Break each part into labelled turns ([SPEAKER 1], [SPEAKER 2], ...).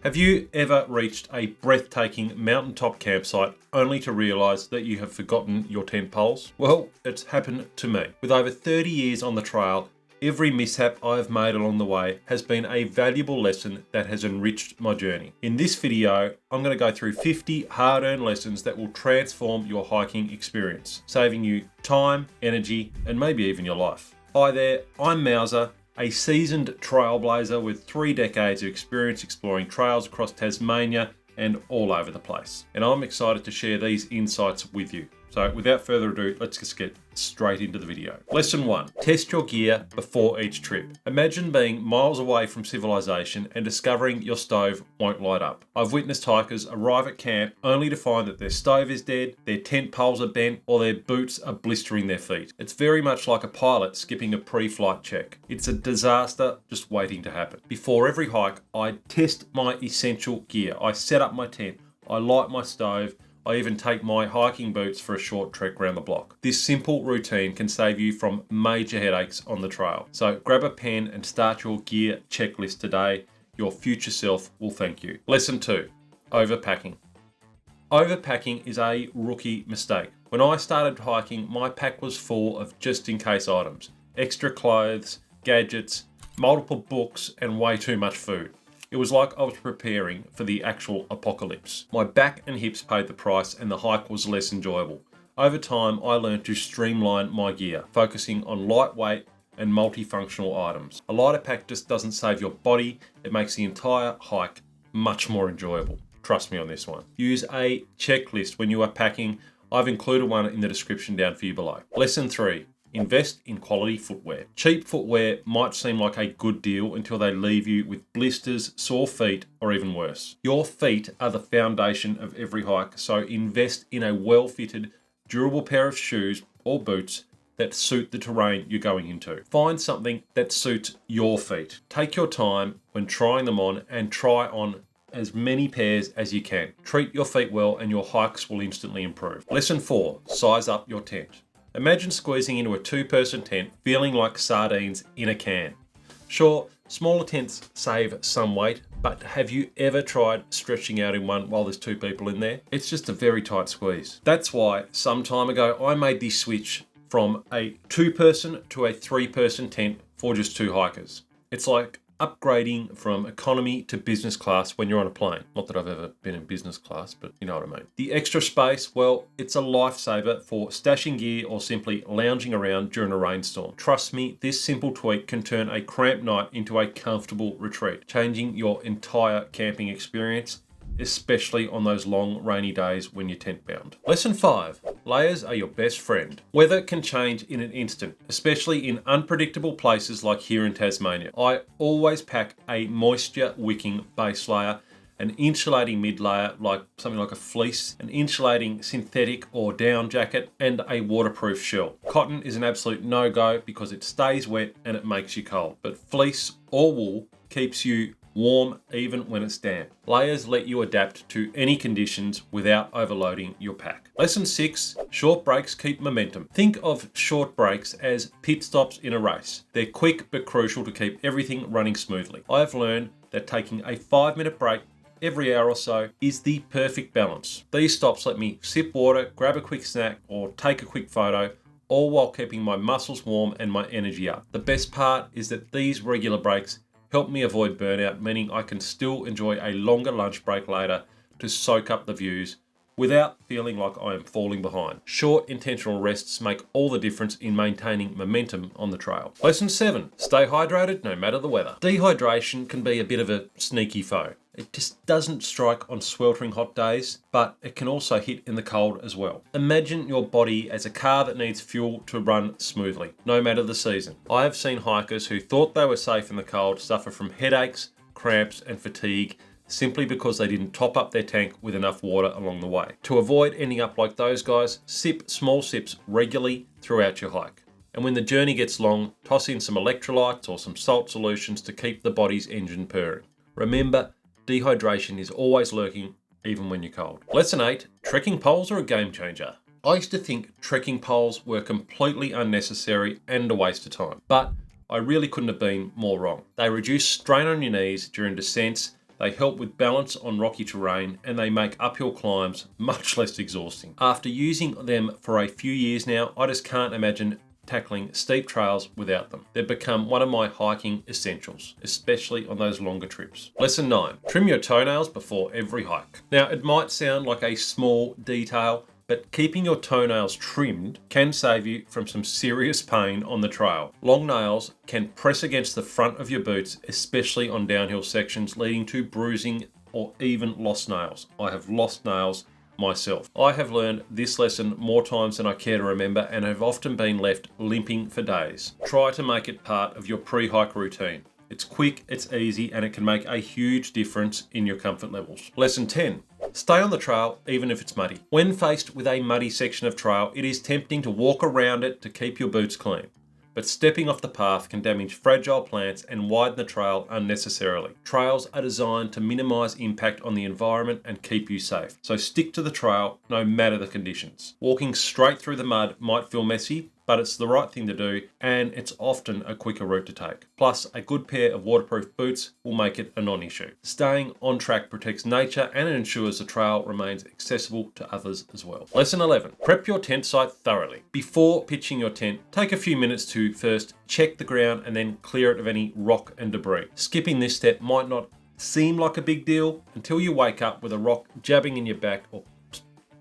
[SPEAKER 1] Have you ever reached a breathtaking mountaintop campsite only to realise that you have forgotten your tent poles? Well, it's happened to me. With over 30 years on the trail, every mishap I have made along the way has been a valuable lesson that has enriched my journey. In this video, I'm going to go through 50 hard-earned lessons that will transform your hiking experience, saving you time, energy, and maybe even your life. Hi there, I'm Mauser, a seasoned trailblazer with 3 decades of experience exploring trails across Tasmania and all over the place. And I'm excited to share these insights with you. So without further ado, let's just get straight into the video. Lesson 1. Test your gear before each trip. Imagine being miles away from civilization and discovering your stove won't light up. I've witnessed hikers arrive at camp only to find that their stove is dead, their tent poles are bent, or their boots are blistering their feet. It's very much like a pilot skipping a pre-flight check. It's a disaster just waiting to happen. Before every hike, I test my essential gear. I set up my tent, I light my stove, I even take my hiking boots for a short trek around the block. This simple routine can save you from major headaches on the trail. So grab a pen and start your gear checklist today. Your future self will thank you. Lesson 2, overpacking. Overpacking is a rookie mistake. When I started hiking, my pack was full of just in case items, extra clothes, gadgets, multiple books, and way too much food. It was like I was preparing for the actual apocalypse. My back and hips paid the price and the hike was less enjoyable. Over time, I learned to streamline my gear, focusing on lightweight and multifunctional items. A lighter pack just doesn't save your body, it makes the entire hike much more enjoyable. Trust me on this one. Use a checklist when you are packing. I've included one in the description down for you below. Lesson 3. Invest in quality footwear. Cheap footwear might seem like a good deal until they leave you with blisters, sore feet, or even worse. Your feet are the foundation of every hike, so invest in a well-fitted, durable pair of shoes or boots that suit the terrain you're going into. Find something that suits your feet. Take your time when trying them on and try on as many pairs as you can. Treat your feet well and your hikes will instantly improve. Lesson 4. Size up your tent. Imagine squeezing into a 2-person tent feeling like sardines in a can. Sure, smaller tents save some weight, but have you ever tried stretching out in one while there's 2 people in there? It's just a very tight squeeze. That's why some time ago I made the switch from a 2-person to a 3-person tent for just 2 hikers. It's like upgrading from economy to business class when you're on a plane. Not that I've ever been in business class, but you know what I mean. The extra space, well, it's a lifesaver for stashing gear or simply lounging around during a rainstorm. Trust me, this simple tweak can turn a cramped night into a comfortable retreat, changing your entire camping experience, especially on those long rainy days when you're tent bound. Lesson 5. Layers are your best friend. Weather can change in an instant, especially in unpredictable places like here in Tasmania. I always pack a moisture wicking base layer, an insulating mid layer like something like a fleece, an insulating synthetic or down jacket, and a waterproof shell. Cotton is an absolute no-go because it stays wet and it makes you cold, but fleece or wool keeps you warm even when it's damp. Layers let you adapt to any conditions without overloading your pack. Lesson 6. Short breaks keep momentum. Think of short breaks as pit stops in a race. They're quick but crucial to keep everything running smoothly. I have learned that taking a 5-minute break every hour or so is the perfect balance. These stops let me sip water, grab a quick snack, or take a quick photo, all while keeping my muscles warm and my energy up. The best part is that these regular breaks help me avoid burnout, meaning I can still enjoy a longer lunch break later to soak up the views without feeling like I am falling behind. Short, intentional rests make all the difference in maintaining momentum on the trail. Lesson 7. Stay hydrated no matter the weather. Dehydration can be a bit of a sneaky foe. It just doesn't strike on sweltering hot days, but it can also hit in the cold as well. Imagine your body as a car that needs fuel to run smoothly, no matter the season. I have seen hikers who thought they were safe in the cold suffer from headaches, cramps, and fatigue simply because they didn't top up their tank with enough water along the way. To avoid ending up like those guys, sip small sips regularly throughout your hike. And when the journey gets long, toss in some electrolytes or some salt solutions to keep the body's engine purring. Remember, dehydration is always lurking, even when you're cold. Lesson 8. Trekking poles are a game changer. I used to think trekking poles were completely unnecessary and a waste of time, but I really couldn't have been more wrong. They reduce strain on your knees during descents, They help with balance on rocky terrain, and they make uphill climbs much less exhausting. After using them for a few years now, I just can't imagine tackling steep trails without them. They've become one of my hiking essentials, especially on those longer trips. Lesson 9, trim your toenails before every hike. Now, it might sound like a small detail, but keeping your toenails trimmed can save you from some serious pain on the trail. Long nails can press against the front of your boots, especially on downhill sections, leading to bruising or even lost nails. I have lost nails myself. I have learned this lesson more times than I care to remember and have often been left limping for days. Try to make it part of your pre-hike routine. It's quick, it's easy, and it can make a huge difference in your comfort levels. Lesson 10. Stay on the trail even if it's muddy. When faced with a muddy section of trail, it is tempting to walk around it to keep your boots clean. But stepping off the path can damage fragile plants and widen the trail unnecessarily. Trails are designed to minimize impact on the environment and keep you safe. So stick to the trail no matter the conditions. Walking straight through the mud might feel messy, but it's the right thing to do, and it's often a quicker route to take. Plus, a good pair of waterproof boots will make it a non-issue. Staying on track protects nature and it ensures the trail remains accessible to others as well. Lesson 11. Prep your tent site thoroughly. Before pitching your tent, take a few minutes to first check the ground and then clear it of any rock and debris. Skipping this step might not seem like a big deal until you wake up with a rock jabbing in your back or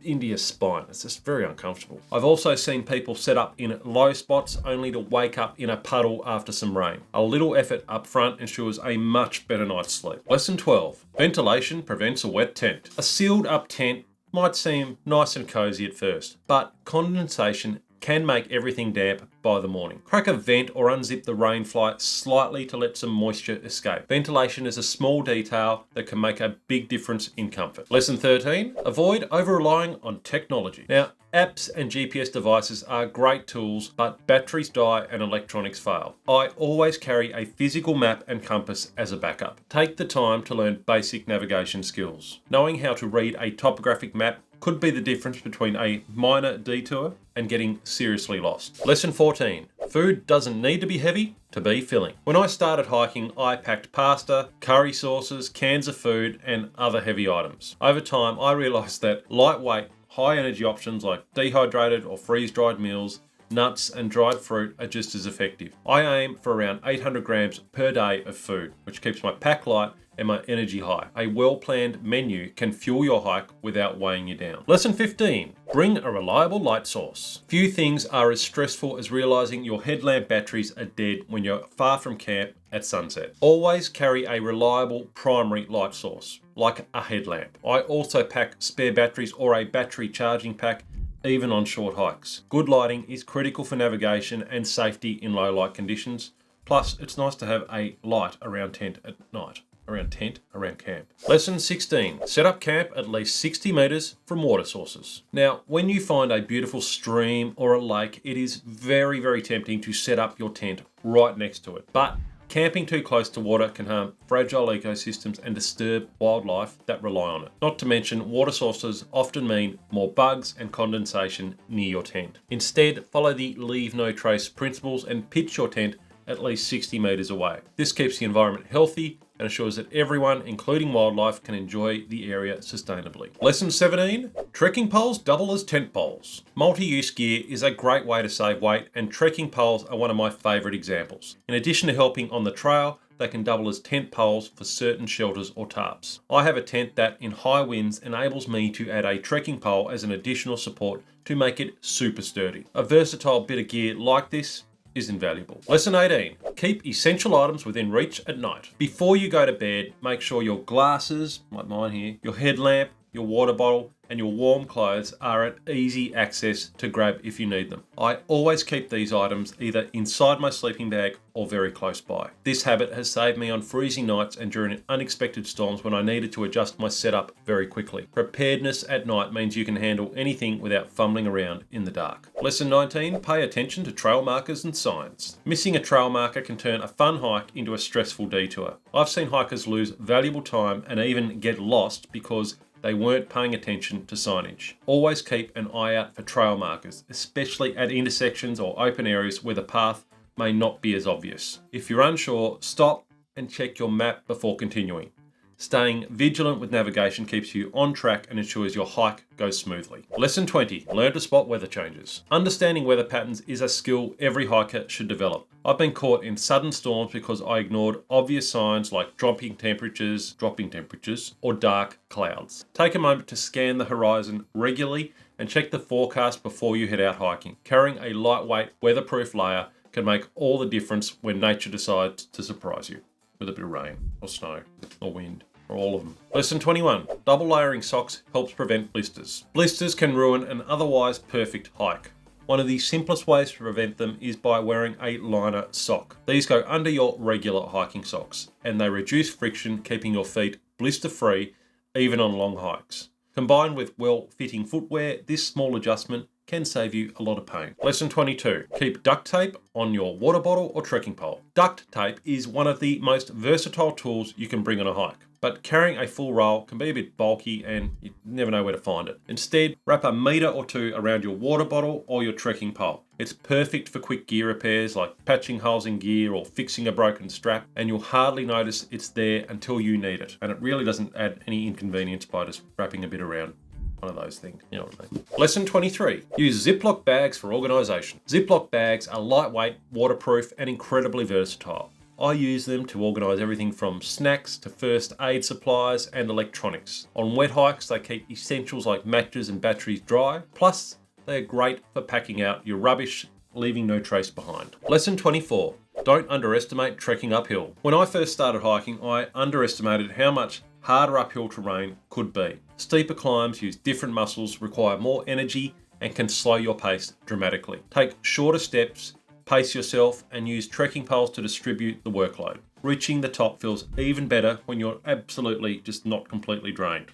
[SPEAKER 1] into your spine. It's just very uncomfortable. I've also seen people set up in low spots only to wake up in a puddle after some rain. A little effort up front ensures a much better night's sleep. Lesson 12. Ventilation prevents a wet tent. A sealed up tent might seem nice and cozy at first, but condensation can make everything damp by the morning. Crack a vent or unzip the rain fly slightly to let some moisture escape. Ventilation is a small detail that can make a big difference in comfort. Lesson 13, avoid over-relying on technology. Now, apps and GPS devices are great tools, but batteries die and electronics fail. I always carry a physical map and compass as a backup. Take the time to learn basic navigation skills. Knowing how to read a topographic map could be the difference between a minor detour and getting seriously lost. Lesson 14. Food doesn't need to be heavy to be filling. When I started hiking, I packed pasta, curry sauces, cans of food, and other heavy items. Over time, I realized that lightweight, high energy options like dehydrated or freeze-dried meals, nuts, and dried fruit are just as effective. I aim for around 800 grams per day of food, which keeps my pack light and my energy high. A well-planned menu can fuel your hike without weighing you down. Lesson 15. Bring a reliable light source. Few things are as stressful as realizing your headlamp batteries are dead when you're far from camp at sunset. Always carry a reliable primary light source, like a headlamp. I also pack spare batteries or a battery charging pack even on short hikes. Good lighting is critical for navigation and safety in low light conditions. Plus, it's nice to have a light around tent at night. Around camp. Lesson 16. Set up camp at least 60 meters from water sources. Now, when you find a beautiful stream or a lake, it is very, very tempting to set up your tent right next to it. But camping too close to water can harm fragile ecosystems and disturb wildlife that rely on it. Not to mention, water sources often mean more bugs and condensation near your tent. Instead, follow the leave no trace principles and pitch your tent at least 60 meters away. This keeps the environment healthy and ensures that everyone, including wildlife, can enjoy the area sustainably. Lesson 17, trekking poles double as tent poles. Multi-use gear is a great way to save weight, and trekking poles are one of my favorite examples. In addition to helping on the trail, they can double as tent poles for certain shelters or tarps. I have a tent that, in high winds, enables me to add a trekking pole as an additional support to make it super sturdy. A versatile bit of gear like this is invaluable. Lesson 18, keep essential items within reach at night. Before you go to bed, make sure your glasses, like mine here, your headlamp, your water bottle, and your warm clothes are at easy access to grab if you need them. I always keep these items either inside my sleeping bag or very close by. This habit has saved me on freezing nights and during unexpected storms when I needed to adjust my setup very quickly. Preparedness at night means you can handle anything without fumbling around in the dark. Lesson 19, pay attention to trail markers and signs. Missing a trail marker can turn a fun hike into a stressful detour. I've seen hikers lose valuable time and even get lost because they weren't paying attention to signage. Always keep an eye out for trail markers, especially at intersections or open areas where the path may not be as obvious. If you're unsure, stop and check your map before continuing. Staying vigilant with navigation keeps you on track and ensures your hike goes smoothly. Lesson 20. Learn to spot weather changes. Understanding weather patterns is a skill every hiker should develop. I've been caught in sudden storms because I ignored obvious signs like dropping temperatures, or dark clouds. Take a moment to scan the horizon regularly and check the forecast before you head out hiking. Carrying a lightweight, weatherproof layer can make all the difference when nature decides to surprise you with a bit of rain or snow or wind or all of them. Lesson 21. Double layering socks helps prevent blisters. Blisters can ruin an otherwise perfect hike. One of the simplest ways to prevent them is by wearing a liner sock. These go under your regular hiking socks and they reduce friction, keeping your feet blister free even on long hikes. Combined with well-fitting footwear, this small adjustment can save you a lot of pain. Lesson 22. Keep duct tape on your water bottle or trekking pole. Duct tape is one of the most versatile tools you can bring on a hike, but carrying a full roll can be a bit bulky and you never know where to find it. Instead, wrap a metre or two around your water bottle or your trekking pole. It's perfect for quick gear repairs like patching holes in gear or fixing a broken strap, and you'll hardly notice it's there until you need it. And it really doesn't add any inconvenience by just wrapping a bit around one of those things, you know what I mean. Lesson 23. Use Ziploc bags for organisation. Ziploc bags are lightweight, waterproof, and incredibly versatile. I use them to organise everything from snacks to first aid supplies and electronics. On wet hikes, they keep essentials like matches and batteries dry. Plus, they are great for packing out your rubbish, leaving no trace behind. Lesson 24. Don't underestimate trekking uphill. When I first started hiking, I underestimated how much harder uphill terrain could be. Steeper climbs use different muscles, require more energy, and can slow your pace dramatically. Take shorter steps, pace yourself, and use trekking poles to distribute the workload. Reaching the top feels even better when you're absolutely just not completely drained.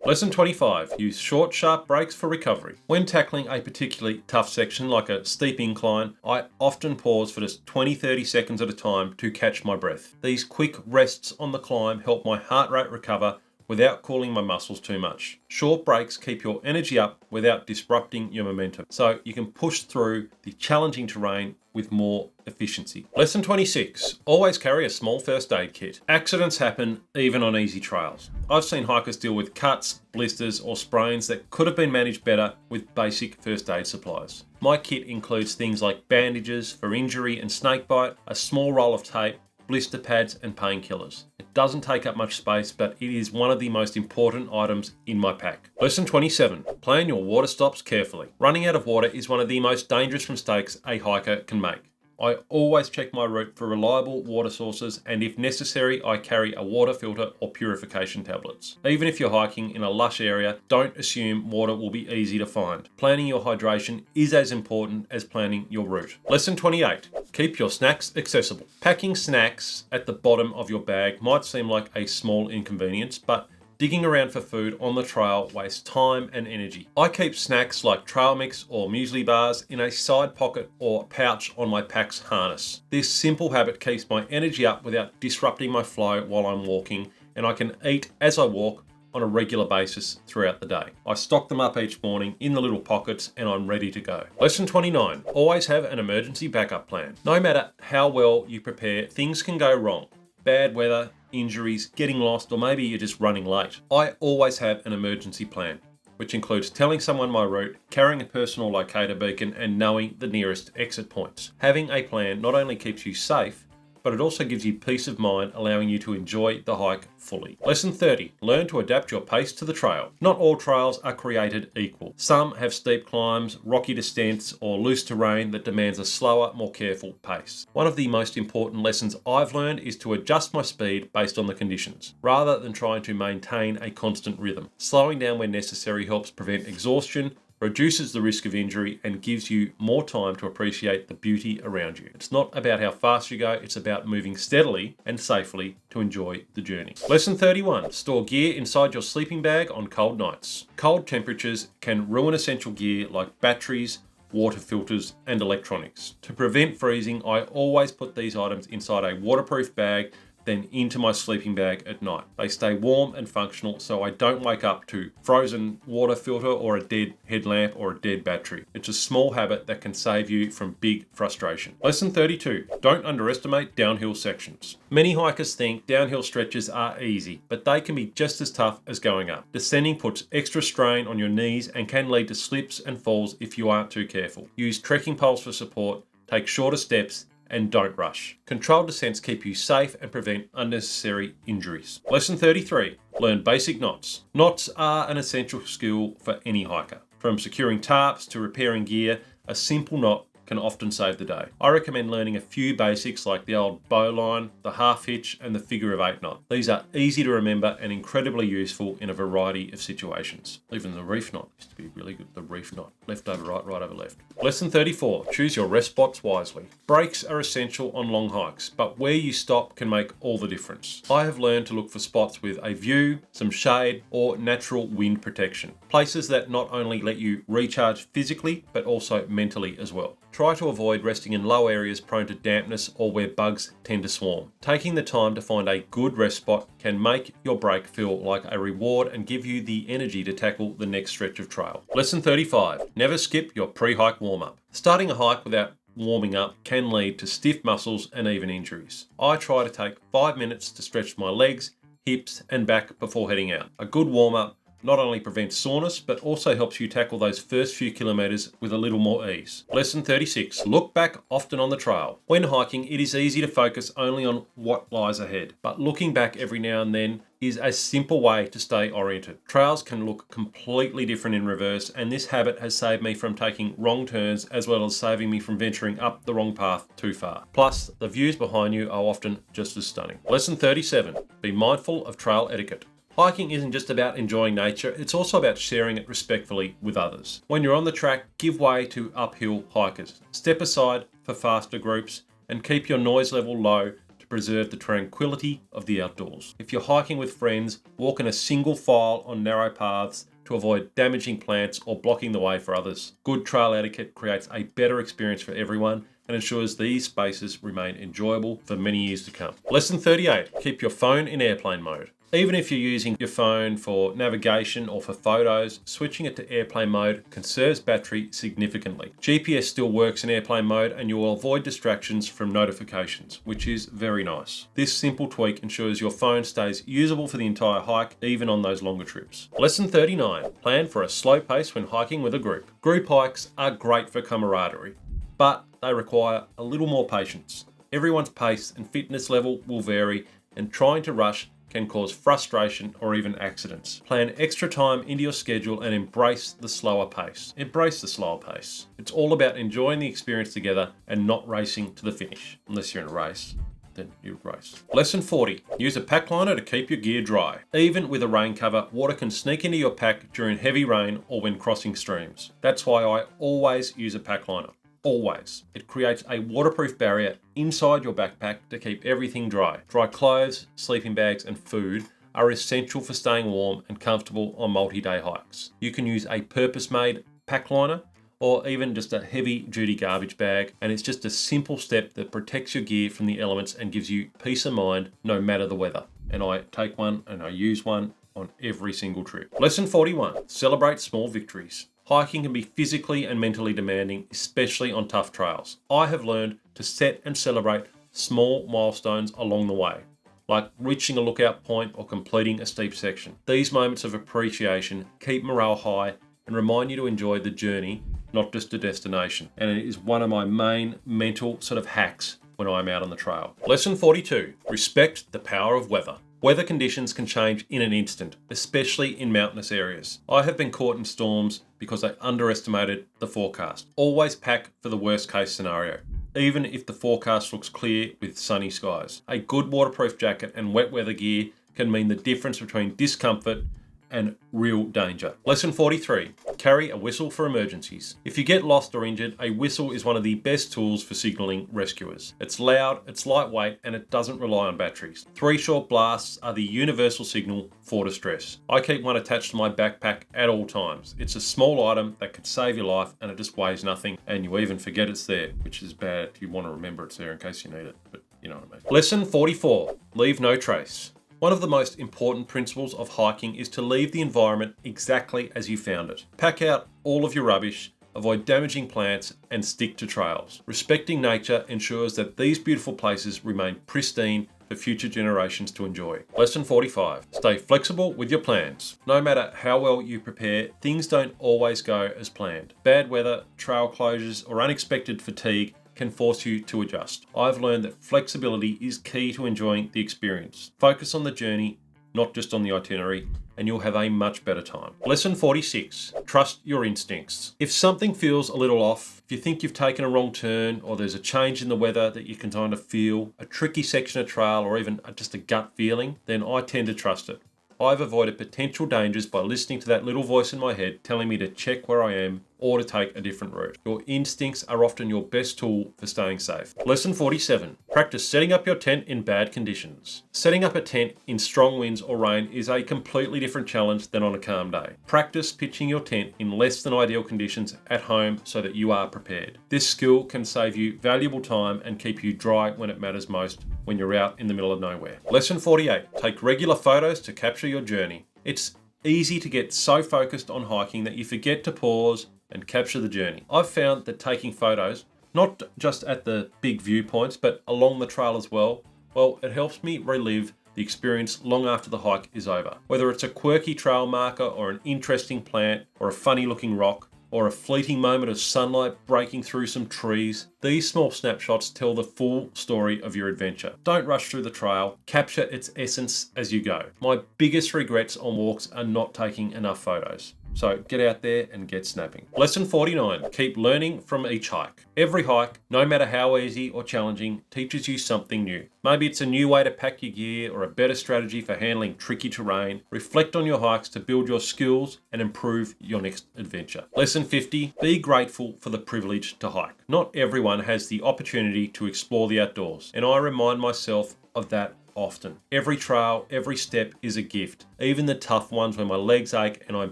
[SPEAKER 1] Lesson 25. Use short, sharp breaks for recovery. When tackling a particularly tough section like a steep incline, I often pause for just 20-30 seconds at a time to catch my breath. These quick rests on the climb help my heart rate recover without cooling my muscles too much. Short breaks keep your energy up without disrupting your momentum, so you can push through the challenging terrain with more efficiency. Lesson 26. Always carry a small first aid kit. Accidents happen even on easy trails. I've seen hikers deal with cuts, blisters, or sprains that could have been managed better with basic first aid supplies. My kit includes things like bandages for injury and snakebite, a small roll of tape, blister pads, and painkillers. It doesn't take up much space, but it is one of the most important items in my pack. Lesson 27. Plan your water stops carefully. Running out of water is one of the most dangerous mistakes a hiker can make. I always check my route for reliable water sources, and if necessary, I carry a water filter or purification tablets. Even if you're hiking in a lush area, don't assume water will be easy to find. Planning your hydration is as important as planning your route. Lesson 28. Keep your snacks accessible. Packing snacks at the bottom of your bag might seem like a small inconvenience, but digging around for food on the trail wastes time and energy. I keep snacks like trail mix or muesli bars in a side pocket or pouch on my pack's harness. This simple habit keeps my energy up without disrupting my flow while I'm walking, and I can eat as I walk on a regular basis throughout the day. I stock them up each morning in the little pockets and I'm ready to go. Lesson 29. Always have an emergency backup plan. No matter how well you prepare, things can go wrong. Bad weather, injuries, getting lost, or maybe you're just running late. I always have an emergency plan, which includes telling someone my route, carrying a personal locator beacon, and knowing the nearest exit points. Having a plan not only keeps you safe, but it also gives you peace of mind, allowing you to enjoy the hike fully. Lesson 30. Learn to adapt your pace to the trail. Not all trails are created equal. Some have steep climbs, rocky descents, or loose terrain that demands a slower, more careful pace. One of the most important lessons I've learned is to adjust my speed based on the conditions, rather than trying to maintain a constant rhythm. Slowing down when necessary helps prevent exhaustion, reduces the risk of injury, and gives you more time to appreciate the beauty around you. It's not about how fast you go, it's about moving steadily and safely to enjoy the journey. Lesson 31. Store gear inside your sleeping bag on cold nights. Cold temperatures can ruin essential gear like batteries, water filters, and electronics. To prevent freezing, I always put these items inside a waterproof bag, then into my sleeping bag at night. They stay warm and functional so I don't wake up to frozen water filter or a dead headlamp or a dead battery. It's a small habit that can save you from big frustration. Lesson 32. Don't underestimate downhill sections. Many hikers think downhill stretches are easy, but they can be just as tough as going up. Descending puts extra strain on your knees and can lead to slips and falls if you aren't too careful. Use trekking poles for support, take shorter steps, and don't rush. Controlled descents keep you safe and prevent unnecessary injuries. Lesson 33. Learn basic knots. Knots are an essential skill for any hiker. From securing tarps to repairing gear, a simple knot can often save the day. I recommend learning a few basics like the old bowline, the half hitch, and the figure of 8 knot. These are easy to remember and incredibly useful in a variety of situations. Even the reef knot used to be really good. The reef knot. Left over right, right over left. Lesson 34. Choose your rest spots wisely. Breaks are essential on long hikes, but where you stop can make all the difference. I have learned to look for spots with a view, some shade, or natural wind protection. Places that not only let you recharge physically, but also mentally as well. Try to avoid resting in low areas prone to dampness or where bugs tend to swarm. Taking the time to find a good rest spot can make your break feel like a reward and give you the energy to tackle the next stretch of trail. Lesson 35. Never skip your pre-hike warm-up. Starting a hike without warming up can lead to stiff muscles and even injuries. I try to take 5 minutes to stretch my legs, hips, and back before heading out. A good warm-up not only prevents soreness, but also helps you tackle those first few kilometres with a little more ease. Lesson 36. Look back often on the trail. When hiking, it is easy to focus only on what lies ahead, but looking back every now and then is a simple way to stay oriented. Trails can look completely different in reverse, and this habit has saved me from taking wrong turns as well as saving me from venturing up the wrong path too far. Plus, the views behind you are often just as stunning. Lesson 37. Be mindful of trail etiquette. Hiking isn't just about enjoying nature, it's also about sharing it respectfully with others. When you're on the track, give way to uphill hikers. Step aside for faster groups and keep your noise level low to preserve the tranquility of the outdoors. If you're hiking with friends, walk in a single file on narrow paths to avoid damaging plants or blocking the way for others. Good trail etiquette creates a better experience for everyone and ensures these spaces remain enjoyable for many years to come. Lesson 38. Keep your phone in airplane mode. Even if you're using your phone for navigation or for photos, switching it to airplane mode conserves battery significantly. GPS still works in airplane mode and you will avoid distractions from notifications, which is very nice. This simple tweak ensures your phone stays usable for the entire hike, even on those longer trips. Lesson 39. Plan for a slow pace when hiking with a group. Group hikes are great for camaraderie, but they require a little more patience. Everyone's pace and fitness level will vary, and trying to rush can cause frustration or even accidents. Plan extra time into your schedule and embrace the slower pace. Embrace the slower pace. It's all about enjoying the experience together and not racing to the finish. Unless you're in a race, then you race. Lesson 40. Use a pack liner to keep your gear dry. Even with a rain cover, water can sneak into your pack during heavy rain or when crossing streams. That's why I always use a pack liner. Always. It creates a waterproof barrier inside your backpack to keep everything dry. Dry clothes, sleeping bags, and food are essential for staying warm and comfortable on multi-day hikes. You can use a purpose-made pack liner or even just a heavy-duty garbage bag, and it's just a simple step that protects your gear from the elements and gives you peace of mind no matter the weather. And I take one and I use one on every single trip. Lesson 41. Celebrate small victories. Hiking can be physically and mentally demanding, especially on tough trails. I have learned to set and celebrate small milestones along the way, like reaching a lookout point or completing a steep section. These moments of appreciation keep morale high and remind you to enjoy the journey, not just the destination. And it is one of my main mental sort of hacks when I'm out on the trail. Lesson 42. Respect the power of weather. Weather conditions can change in an instant, especially in mountainous areas. I have been caught in storms because I underestimated the forecast. Always pack for the worst case scenario, even if the forecast looks clear with sunny skies. A good waterproof jacket and wet weather gear can mean the difference between discomfort and real danger. Lesson 43. Carry a whistle for emergencies. If you get lost or injured, a whistle is one of the best tools for signalling rescuers. It's loud, it's lightweight, and it doesn't rely on batteries. 3 short blasts are the universal signal for distress. I keep one attached to my backpack at all times. It's a small item that can save your life and it just weighs nothing, and you even forget it's there, which is bad. You want to remember it's there in case you need it. But You know what I mean. Lesson 44, leave no trace. One of the most important principles of hiking is to leave the environment exactly as you found it. Pack out all of your rubbish, avoid damaging plants, and stick to trails. Respecting nature ensures that these beautiful places remain pristine for future generations to enjoy. Lesson 45, stay flexible with your plans. No matter how well you prepare, things don't always go as planned. Bad weather, trail closures, or unexpected fatigue can force you to adjust. I've learned that flexibility is key to enjoying the experience. Focus on the journey, not just on the itinerary, and you'll have a much better time. Lesson 46, trust your instincts. If something feels a little off, if you think you've taken a wrong turn, or there's a change in the weather that you can kind of feel, a tricky section of trail, or even just a gut feeling, then I tend to trust it. I've avoided potential dangers by listening to that little voice in my head telling me to check where I am or to take a different route. Your instincts are often your best tool for staying safe. Lesson 47, practice setting up your tent in bad conditions. Setting up a tent in strong winds or rain is a completely different challenge than on a calm day. Practice pitching your tent in less than ideal conditions at home so that you are prepared. This skill can save you valuable time and keep you dry when it matters most when you're out in the middle of nowhere. Lesson 48, take regular photos to capture your journey. It's easy to get so focused on hiking that you forget to pause and capture the journey. I've found that taking photos, not just at the big viewpoints, but along the trail as well, it helps me relive the experience long after the hike is over. Whether it's a quirky trail marker or an interesting plant or a funny looking rock, or a fleeting moment of sunlight breaking through some trees, these small snapshots tell the full story of your adventure. Don't rush through the trail, capture its essence as you go. My biggest regrets on walks are not taking enough photos. So get out there and get snapping. Lesson 49, keep learning from each hike. Every hike, no matter how easy or challenging, teaches you something new. Maybe it's a new way to pack your gear or a better strategy for handling tricky terrain. Reflect on your hikes to build your skills and improve your next adventure. Lesson 50, be grateful for the privilege to hike. Not everyone has the opportunity to explore the outdoors, and I remind myself of that often. Every trail, every step is a gift, even the tough ones when my legs ache and I'm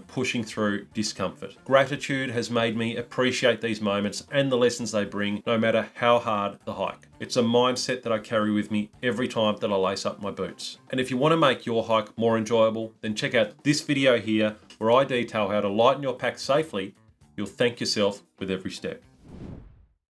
[SPEAKER 1] pushing through discomfort. Gratitude has made me appreciate these moments and the lessons they bring, no matter how hard the hike. It's a mindset that I carry with me every time that I lace up my boots. And if you want to make your hike more enjoyable, then check out this video here where I detail how to lighten your pack safely. You'll thank yourself with every step.